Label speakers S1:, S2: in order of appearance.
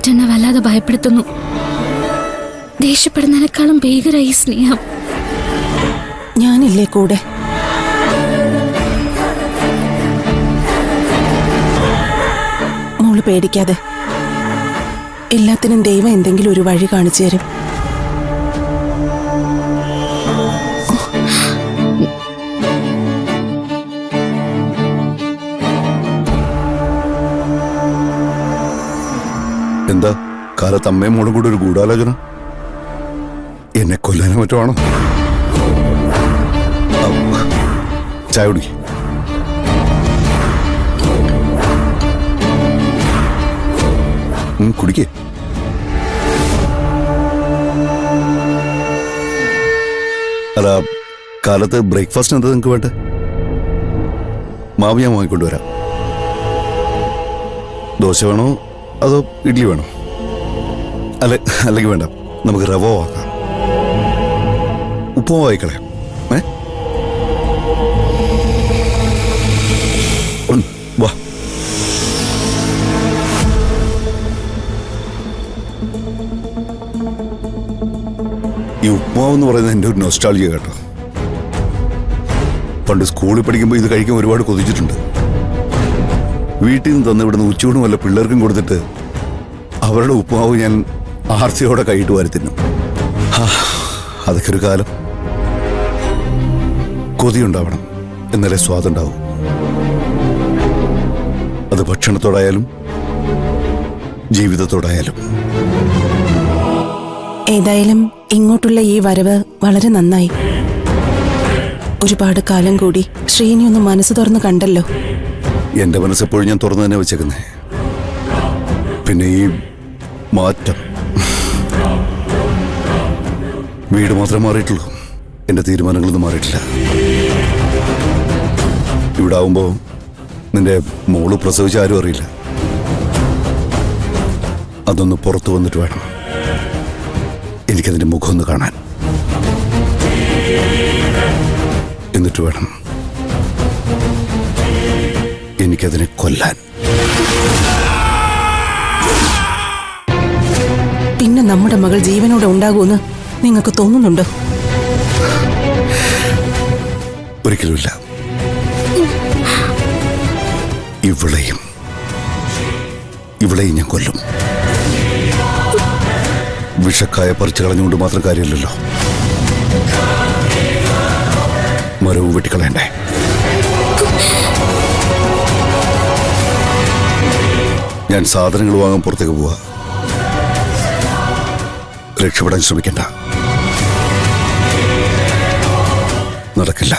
S1: കാറ്റ് എന്നെ വല്ലാതെ ഭയപ്പെടുത്തുന്നു. ദേഷ്യപ്പെടുന്നതിനേക്കാളും ഭീകരമായി സ്നേഹം.
S2: ഞാനില്ലേ കൂടെ? മോള് പേടിക്കാതെ. എല്ലാത്തിനും ദൈവം എന്തെങ്കിലും ഒരു വഴി കാണിച്ചു തരും.
S3: എന്താ കാലത്ത് അമ്മയും മോളും കൂടെ ഒരു ഗൂഢാലോചന? എന്നെ കൊല്ലാനോ മറ്റോ ആണോ? ചായ കുടിക്ക്. കുടിക്കേ. അല്ല, കാലത്ത് ബ്രേക്ക്ഫാസ്റ്റ് എന്താ നിങ്ങൾക്ക് വേണ്ടേ? മാവ് ഞാൻ വാങ്ങിക്കൊണ്ടുവരാം. ദോശ വേണോ അതോ ഇഡ്ഡലി വേണോ? അല്ലെങ്കിൽ വേണ്ട, നമുക്ക് റവ ആക്കാം. ഉപ്പും വായിക്കളയാം. വാ. ഈ ഉപ്മാവ് എന്ന് പറയുന്നത് എൻ്റെ ഒരു നൊസ്റ്റാൾജിയ കേട്ടോ. പണ്ട് സ്കൂളിൽ പഠിക്കുമ്പോൾ ഇത് കഴിക്കാൻ ഒരുപാട് കൊതിച്ചിട്ടുണ്ട്. വീട്ടിൽ നിന്ന് തന്ന ഇവിടുന്ന് ഉച്ചയൂണും വല്ല പിള്ളേർക്കും കൊടുത്തിട്ട് അവരുടെ ഉപ്പുമാവ് ഞാൻ ആർത്തിയോടെ കൈയിട്ട് വാരി തിന്നും. അതൊക്കെ ഒരു കാലം. കൊതിയുണ്ടാവണം, എന്നാലേ സ്വാദുണ്ടാവും. അത് ഭക്ഷണത്തോടായാലും ജീവിതത്തോടായാലും.
S2: ഏതായാലും ഇങ്ങോട്ടുള്ള ഈ വരവ് വളരെ നന്നായി. ഒരുപാട് കാലം കൂടി ശ്രീനി ഒന്ന് മനസ്സ് തുറന്ന് കണ്ടല്ലോ.
S3: എന്റെ മനസ്സെപ്പോഴും ഞാൻ തുറന്നു തന്നെ വെച്ചേക്കുന്നേ. പിന്നെ ഈ മാറ്റം, വീട് മാത്രമേ മാറിയിട്ടുള്ളൂ, എന്റെ തീരുമാനങ്ങളൊന്നും മാറിയിട്ടില്ല. ഇവിടെ ആവുമ്പോ നിന്റെ മോള് പ്രസവിച്ച ആരും അറിയില്ല. അതൊന്ന് പുറത്തു വന്നിട്ട് വേണം എനിക്കതിന്റെ മുഖം ഒന്ന് കാണാൻ. എന്നിട്ട് വേണം എനിക്കതിനെ കൊല്ലാൻ.
S2: പിന്നെ നമ്മുടെ മകൾ ജീവനോടെ ഉണ്ടാകുമെന്ന് നിങ്ങൾക്ക് തോന്നുന്നുണ്ടോ?
S3: ഒരിക്കലുമില്ല. ഇവളെയും ഞാൻ കൊല്ലും. വിഷക്കായ പറിച്ചു കളഞ്ഞുകൊണ്ട് മാത്രം കാര്യമില്ലല്ലോ, മരവും വെട്ടിക്കളയണ്ടേ? ഞാൻ സാധനങ്ങൾ വാങ്ങാൻ പുറത്തേക്ക് പോവാ. രക്ഷപ്പെടാൻ ശ്രമിക്കണ്ട, നടക്കില്ല.